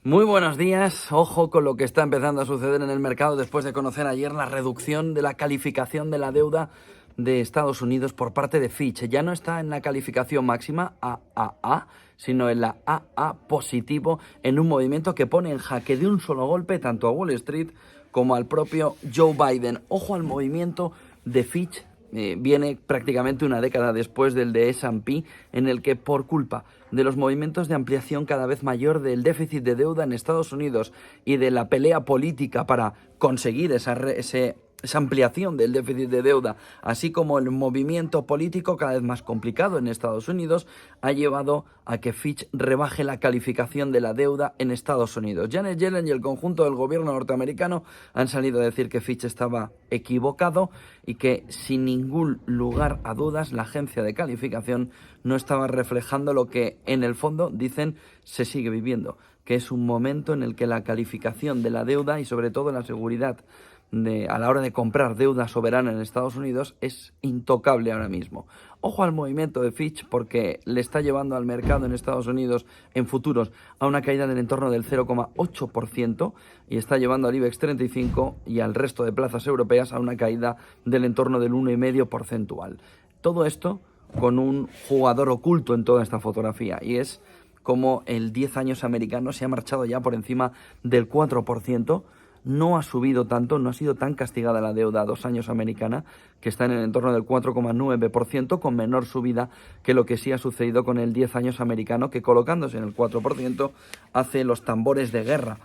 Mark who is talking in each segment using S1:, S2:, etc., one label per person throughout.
S1: Muy buenos días. Ojo con lo que está empezando a suceder en el mercado después de conocer ayer la reducción de la calificación de la deuda de Estados Unidos por parte de Fitch. Ya no está en la calificación máxima AAA, sino en la AA positivo, en un movimiento que pone en jaque de un solo golpe tanto a Wall Street como al propio Joe Biden. Ojo al movimiento de Fitch. Viene prácticamente una década después del de S&P, en el que por culpa de los movimientos de ampliación cada vez mayor del déficit de deuda en Estados Unidos y de la pelea política para conseguir esa ampliación del déficit de deuda, así como el movimiento político cada vez más complicado en Estados Unidos, ha llevado a que Fitch rebaje la calificación de la deuda en Estados Unidos. Janet Yellen y el conjunto del gobierno norteamericano han salido a decir que Fitch estaba equivocado y que sin ningún lugar a dudas la agencia de calificación no estaba reflejando lo que en el fondo dicen se sigue viviendo, que es un momento en el que la calificación de la deuda y sobre todo la seguridad a la hora de comprar deuda soberana en Estados Unidos es intocable ahora mismo. Ojo al movimiento de Fitch porque le está llevando al mercado en Estados Unidos en futuros a una caída del entorno del 0,8% y está llevando al IBEX 35 y al resto de plazas europeas a una caída del entorno del 1,5 porcentual. Todo esto con un jugador oculto en toda esta fotografía y es como el 10 años americano se ha marchado ya por encima del 4%. No ha subido tanto, no ha sido tan castigada la deuda a 2 años americana, que está en el entorno del 4,9%, con menor subida que lo que sí ha sucedido con el 10 años americano, que colocándose en el 4% hace los tambores de guerra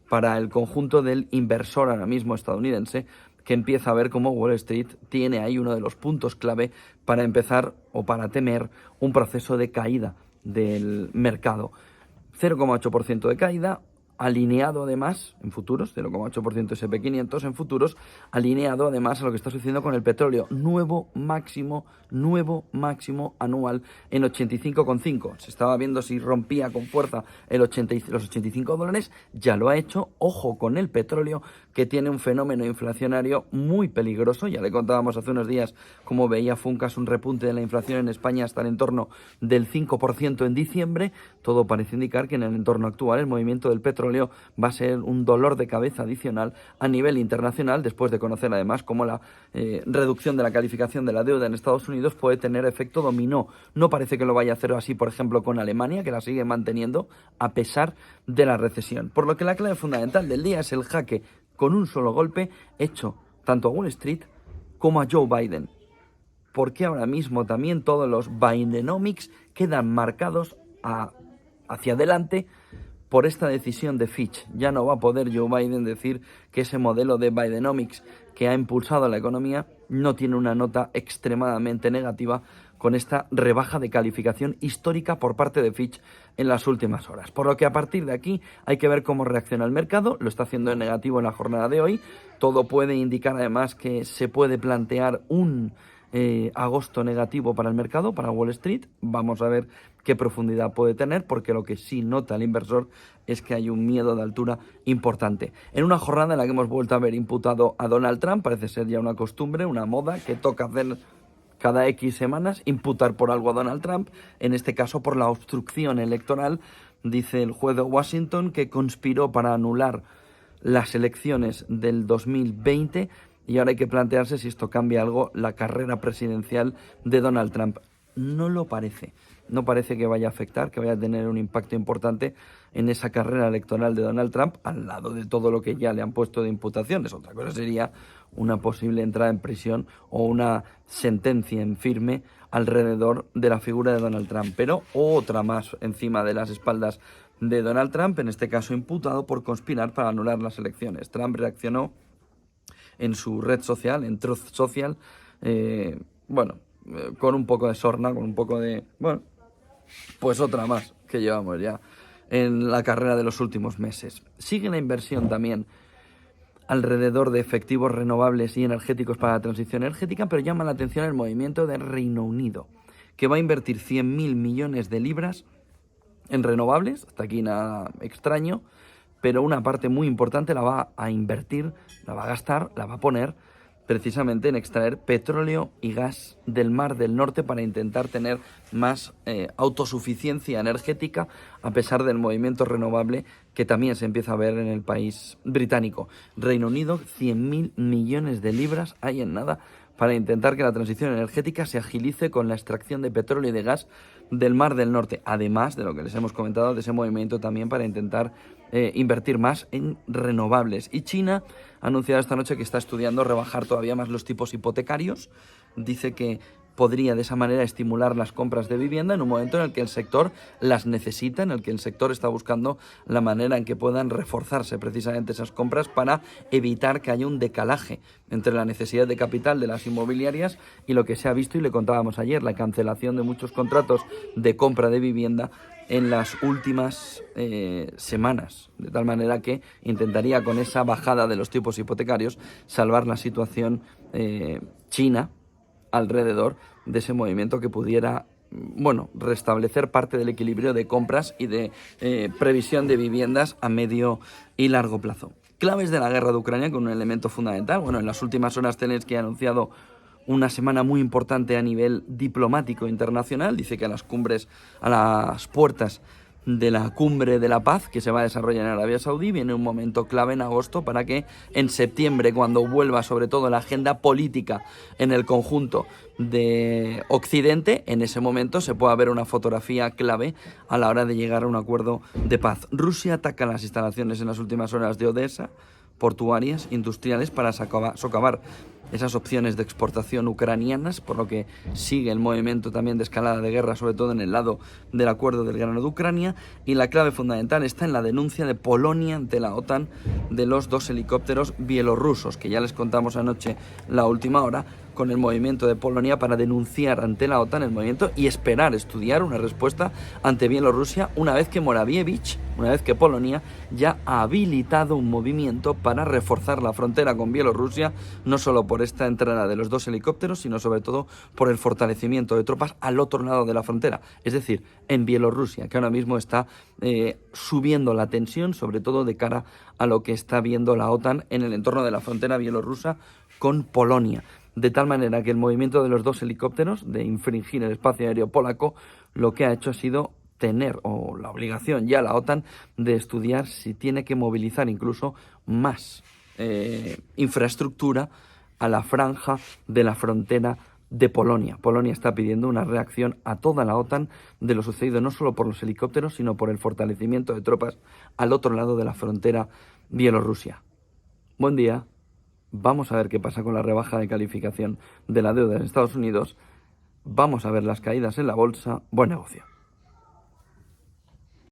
S1: para el conjunto del inversor ahora mismo estadounidense, que empieza a ver cómo Wall Street tiene ahí uno de los puntos clave para empezar o para temer un proceso de caída del mercado. 0,8% de caída, alineado además en futuros, 0,8% SP500 en futuros, alineado además a lo que está sucediendo con el petróleo, nuevo máximo anual en 85,5. Se estaba viendo si rompía con fuerza los $85, ya lo ha hecho. Ojo con el petróleo, que tiene un fenómeno inflacionario muy peligroso. Ya le contábamos hace unos días cómo veía Funcas un repunte de la inflación en España hasta el entorno del 5% en diciembre. Todo parece indicar que en el entorno actual el movimiento del petróleo va a ser un dolor de cabeza adicional a nivel internacional, después de conocer además cómo la reducción de la calificación de la deuda en Estados Unidos puede tener efecto dominó. No parece que lo vaya a hacer así, por ejemplo, con Alemania, que la sigue manteniendo a pesar de la recesión. Por lo que la clave fundamental del día es el jaque con un solo golpe hecho tanto a Wall Street como a Joe Biden. Porque ahora mismo también todos los Bidenomics quedan marcados hacia adelante por esta decisión de Fitch. Ya no va a poder Joe Biden decir que ese modelo de Bidenomics que ha impulsado la economía no tiene una nota extremadamente negativa con esta rebaja de calificación histórica por parte de Fitch en las últimas horas. Por lo que a partir de aquí hay que ver cómo reacciona el mercado. Lo está haciendo en negativo en la jornada de hoy. Todo puede indicar además que se puede plantear un agosto negativo para el mercado, para Wall Street. Vamos a ver qué profundidad puede tener, porque lo que sí nota el inversor es que hay un miedo de altura importante. En una jornada en la que hemos vuelto a ver imputado a Donald Trump, parece ser ya una costumbre, una moda que toca hacer cada X semanas, imputar por algo a Donald Trump, en este caso por la obstrucción electoral. Dice el juez de Washington que conspiró para anular las elecciones del 2020 y ahora hay que plantearse si esto cambia algo la carrera presidencial de Donald Trump. No lo parece. No parece que vaya a afectar, que vaya a tener un impacto importante en esa carrera electoral de Donald Trump, al lado de todo lo que ya le han puesto de imputaciones. Otra cosa sería una posible entrada en prisión o una sentencia en firme alrededor de la figura de Donald Trump. Pero otra más encima de las espaldas de Donald Trump, en este caso imputado por conspirar para anular las elecciones. Trump reaccionó en su red social, en Truth Social, con un poco de sorna, con un poco de... pues otra más que llevamos ya en la carrera de los últimos meses. Sigue la inversión también alrededor de efectivos renovables y energéticos para la transición energética, pero llama la atención el movimiento de Reino Unido, que va a invertir 100.000 millones de libras en renovables. Hasta aquí nada extraño, pero una parte muy importante la va a invertir, la va a gastar, la va a poner precisamente en extraer petróleo y gas del Mar del Norte para intentar tener más autosuficiencia energética, a pesar del movimiento renovable que también se empieza a ver en el país británico. Reino Unido, 100.000 millones de libras hay en nada para intentar que la transición energética se agilice con la extracción de petróleo y de gas del Mar del Norte, además de lo que les hemos comentado de ese movimiento también para intentar invertir más en renovables. Y China ha anunciado esta noche que está estudiando rebajar todavía más los tipos hipotecarios. Dice que podría de esa manera estimular las compras de vivienda en un momento en el que el sector las necesita, en el que el sector está buscando la manera en que puedan reforzarse precisamente esas compras para evitar que haya un decalaje entre la necesidad de capital de las inmobiliarias y lo que se ha visto, y le contábamos ayer, la cancelación de muchos contratos de compra de vivienda en las últimas semanas, de tal manera que intentaría con esa bajada de los tipos hipotecarios salvar la situación china alrededor de ese movimiento que pudiera, restablecer parte del equilibrio de compras y de previsión de viviendas a medio y largo plazo. Claves de la guerra de Ucrania con un elemento fundamental. En las últimas horas Zelensky ha anunciado una semana muy importante a nivel diplomático internacional. Dice que a las puertas de la cumbre de la paz que se va a desarrollar en Arabia Saudí viene un momento clave en agosto para que en septiembre, cuando vuelva sobre todo la agenda política en el conjunto de Occidente, en ese momento se pueda ver una fotografía clave a la hora de llegar a un acuerdo de paz. Rusia ataca las instalaciones en las últimas horas de Odessa, portuarias, industriales, para socavar esas opciones de exportación ucranianas, por lo que sigue el movimiento también de escalada de guerra, sobre todo en el lado del acuerdo del grano de Ucrania, y la clave fundamental está en la denuncia de Polonia ante la OTAN de los 2 helicópteros bielorrusos, que ya les contamos anoche la última hora, con el movimiento de Polonia para denunciar ante la OTAN el movimiento y estudiar una respuesta ante Bielorrusia una vez que Polonia ya ha habilitado un movimiento para reforzar la frontera con Bielorrusia, no solo por esta entrada de los 2 helicópteros, sino sobre todo por el fortalecimiento de tropas al otro lado de la frontera, es decir, en Bielorrusia, que ahora mismo está subiendo la tensión, sobre todo de cara a lo que está viendo la OTAN en el entorno de la frontera bielorrusa con Polonia. De tal manera que el movimiento de los 2 helicópteros, de infringir el espacio aéreo polaco, lo que ha hecho ha sido tener, o la obligación ya la OTAN, de estudiar si tiene que movilizar incluso más infraestructura a la franja de la frontera de Polonia. Polonia está pidiendo una reacción a toda la OTAN de lo sucedido no solo por los helicópteros, sino por el fortalecimiento de tropas al otro lado de la frontera Bielorrusia. Buen día. Vamos a ver qué pasa con la rebaja de calificación de la deuda en Estados Unidos. Vamos a ver las caídas en la bolsa. Buen negocio.